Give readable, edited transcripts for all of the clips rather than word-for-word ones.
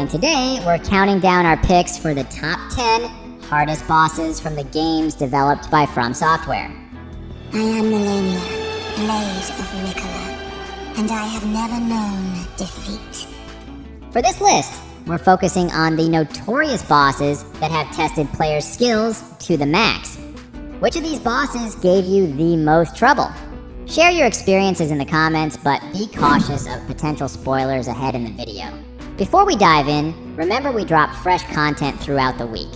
And today, we're counting down our picks for the top 10 hardest bosses from the games developed by Fromsoftware. I am Melania, Blade of Ricola, and I have never known defeat. For this list, we're focusing on the notorious bosses that have tested players' skills to the max. Which of these bosses gave you the most trouble? Share your experiences in the comments, but be cautious of potential spoilers ahead in the video. Before we dive in, remember we drop fresh content throughout the week.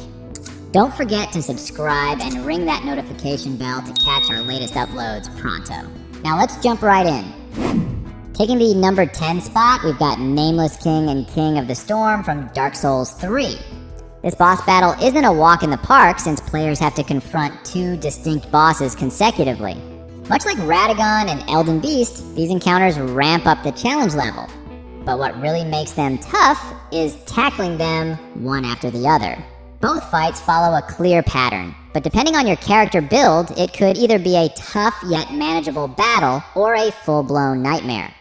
Don't forget to subscribe and ring that notification bell to catch our latest uploads pronto. Now let's jump right in. Taking the number 10 spot, we've got Nameless King and King of the Storm from Dark Souls 3. This boss battle isn't a walk in the park since players have to confront two distinct bosses consecutively. Much like Radagon and Elden Beast, these encounters ramp up the challenge level. But what really makes them tough is tackling them one after the other. Both fights follow a clear pattern, but depending on your character build, it could either be a tough yet manageable battle or a full-blown nightmare.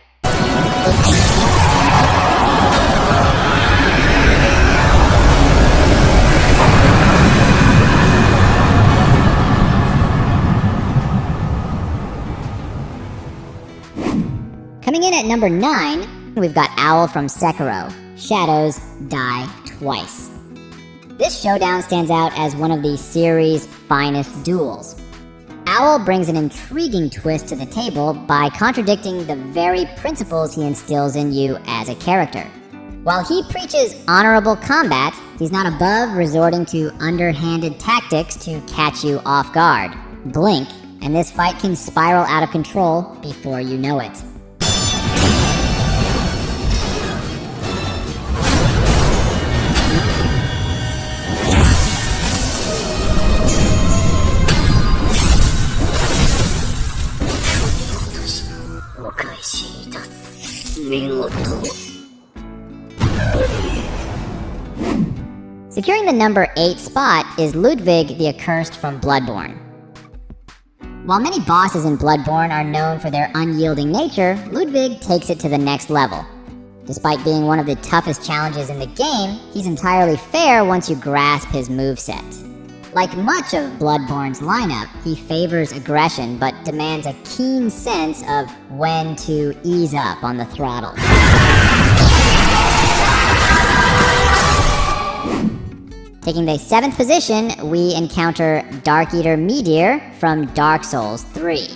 Coming in at number 9, we've got Owl from Sekiro, Shadows Die Twice. This showdown stands out as one of the series' finest duels. Owl brings an intriguing twist to the table by contradicting the very principles he instills in you as a character. While he preaches honorable combat, he's not above resorting to underhanded tactics to catch you off guard. Blink, and this fight can spiral out of control before you know it. Securing the number 8 spot is Ludwig the Accursed from Bloodborne. While many bosses in Bloodborne are known for their unyielding nature, Ludwig takes it to the next level. Despite being one of the toughest challenges in the game, he's entirely fair once you grasp his moveset. Like much of Bloodborne's lineup, he favors aggression but demands a keen sense of when to ease up on the throttle. Taking the 7th position, we encounter Dark Eater Meteor from Dark Souls 3.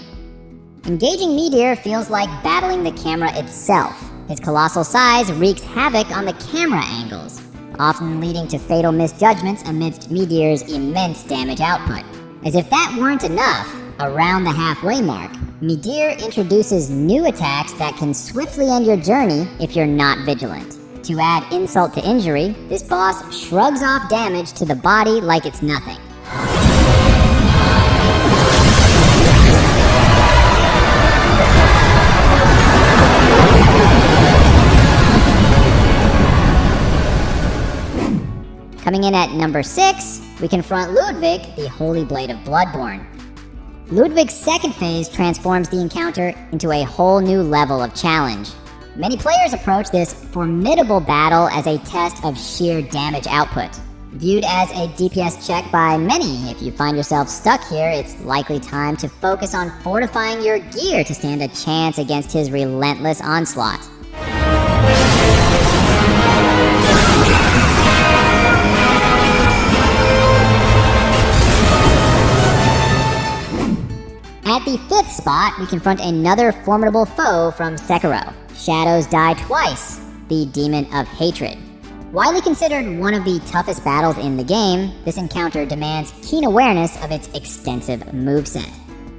Engaging Meteor feels like battling the camera itself. His colossal size wreaks havoc on the camera angles, often leading to fatal misjudgments amidst Meteor's immense damage output. As if that weren't enough, around the halfway mark, Meteor introduces new attacks that can swiftly end your journey if you're not vigilant. To add insult to injury, this boss shrugs off damage to the body like it's nothing. Coming in at number 6, we confront Ludwig, the Holy Blade of Bloodborne. Ludwig's second phase transforms the encounter into a whole new level of challenge. Many players approach this formidable battle as a test of sheer damage output. Viewed as a DPS check by many, if you find yourself stuck here, it's likely time to focus on fortifying your gear to stand a chance against his relentless onslaught. At the 5th spot, we confront another formidable foe from Sekiro, Shadows Die Twice, the Demon of Hatred. Widely considered one of the toughest battles in the game, this encounter demands keen awareness of its extensive moveset.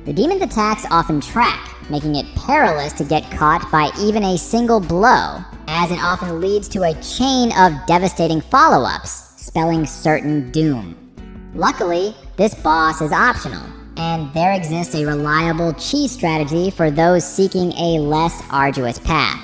The demon's attacks often track, making it perilous to get caught by even a single blow, as it often leads to a chain of devastating follow-ups, spelling certain doom. Luckily, this boss is optional, and there exists a reliable cheese strategy for those seeking a less arduous path.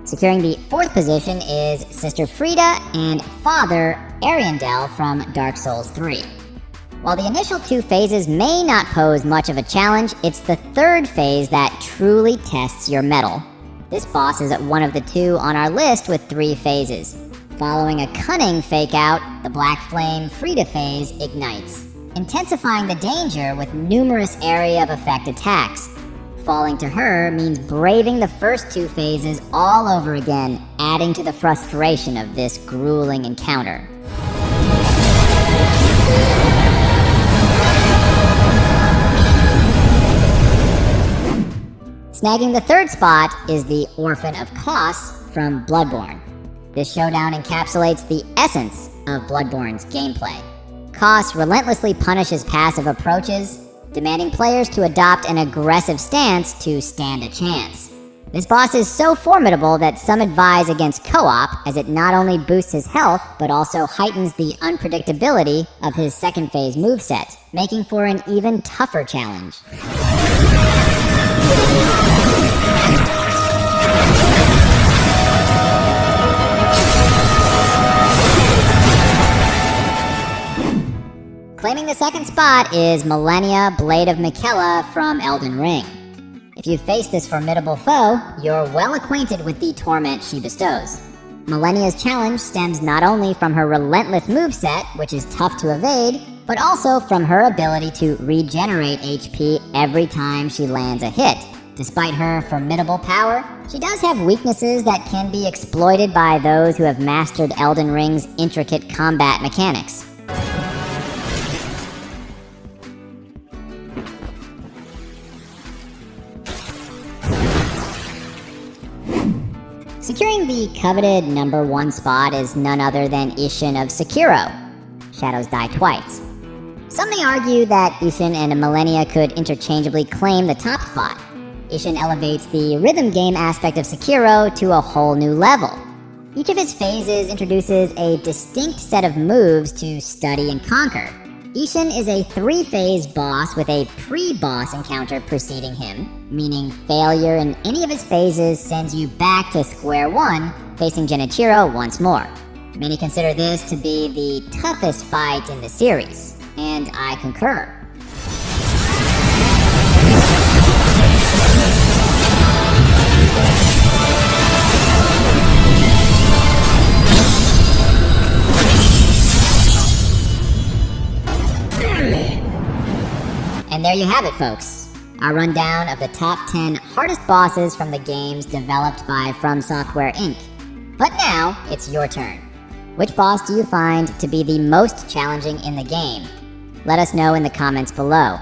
Securing the 4th position is Sister Frida and Father Ariandel from Dark Souls 3. While the initial 2 phases may not pose much of a challenge, it's the 3rd phase that truly tests your mettle. This boss is one of the 2 on our list with 3 phases. Following a cunning fake-out, the Black Flame Frida phase ignites, intensifying the danger with numerous area of effect attacks. Falling to her means braving the first 2 phases all over again, adding to the frustration of this grueling encounter. Snagging the 3rd spot is the Orphan of Kos from Bloodborne. This showdown encapsulates the essence of Bloodborne's gameplay. Kos relentlessly punishes passive approaches, demanding players to adopt an aggressive stance to stand a chance. This boss is so formidable that some advise against co-op, as it not only boosts his health, but also heightens the unpredictability of his 2nd phase moveset, making for an even tougher challenge. Claiming the 2nd spot is Malenia, Blade of Miquella from Elden Ring. If you've faced this formidable foe, you're well acquainted with the torment she bestows. Malenia's challenge stems not only from her relentless moveset, which is tough to evade, but also from her ability to regenerate HP every time she lands a hit. Despite her formidable power, she does have weaknesses that can be exploited by those who have mastered Elden Ring's intricate combat mechanics. Securing the coveted number 1 spot is none other than Ishin of Sekiro. Shadows die twice. Some may argue that Ishin and Malenia could interchangeably claim the top spot. Ishin elevates the rhythm game aspect of Sekiro to a whole new level. Each of its phases introduces a distinct set of moves to study and conquer. Ishin is a 3-phase boss with a pre-boss encounter preceding him, meaning failure in any of his phases sends you back to square one, facing Genichiro once more. Many consider this to be the toughest fight in the series, and I concur. And there you have it, folks. Our rundown of the top 10 hardest bosses from the games developed by Fromsoftware Inc. But now, it's your turn. Which boss do you find to be the most challenging in the game? Let us know in the comments below.